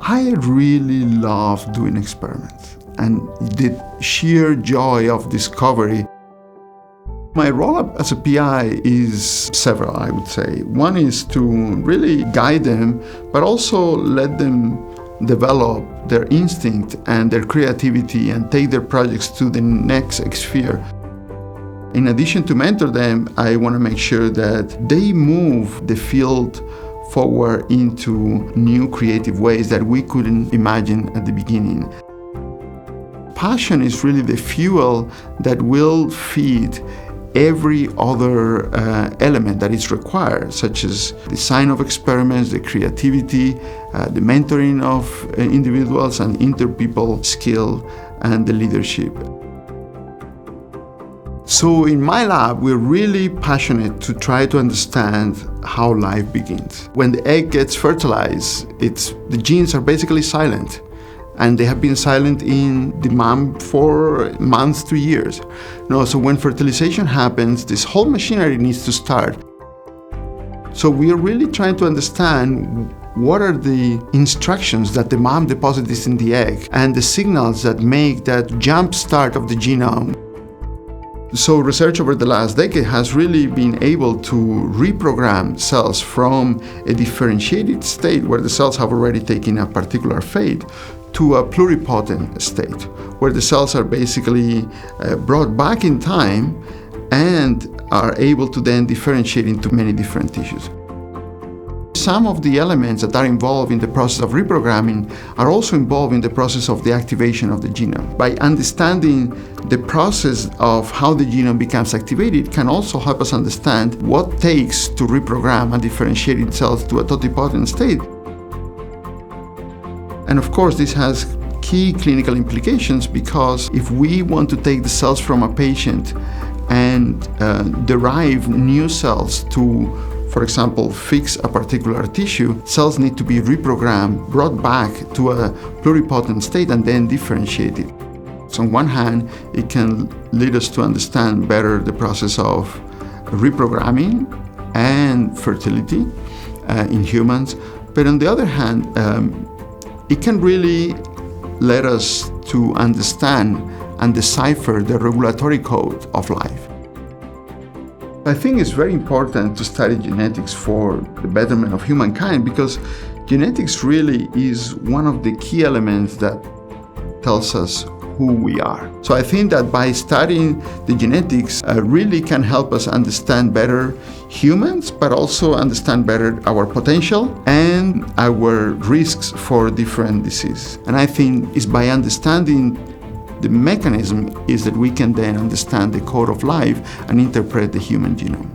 I really love doing experiments and the sheer joy of discovery. My role as a PI is several, I would say. One is to really guide them, but also let them develop their instinct and their creativity and take their projects to the next sphere. In addition to mentor them, I want to make sure that they move the field forward into new creative ways that we couldn't imagine at the beginning. Passion is really the fuel that will feed every other element that is required, such as design of experiments, the creativity, the mentoring of individuals and interpeople skill, and the leadership. So in my lab, we're really passionate to try to understand how life begins. When the egg gets fertilized, the genes are basically silent. And they have been silent in the mom for months to years. So when fertilization happens, this whole machinery needs to start. So we are really trying to understand what are the instructions that the mom deposits in the egg and the signals that make that jump start of the genome. So research over the last decade has really been able to reprogram cells from a differentiated state where the cells have already taken a particular fate to a pluripotent state, where the cells are basically brought back in time and are able to then differentiate into many different tissues. Some of the elements that are involved in the process of reprogramming are also involved in the process of the activation of the genome. By understanding the process of how the genome becomes activated can also help us understand what it takes to reprogram a differentiated cells to a totipotent state. And of course, this has key clinical implications because if we want to take the cells from a patient and derive new cells to, for example, fix a particular tissue, cells need to be reprogrammed, brought back to a pluripotent state, and then differentiated. So on one hand, it can lead us to understand better the process of reprogramming and fertility in humans. But on the other hand, it can really let us to understand and decipher the regulatory code of life. I think it's very important to study genetics for the betterment of humankind because genetics really is one of the key elements that tells us who we are. So I think that by studying the genetics really can help us understand better humans, but also understand better our potential and our risks for different diseases. And I think it's by understanding the mechanism is that we can then understand the code of life and interpret the human genome.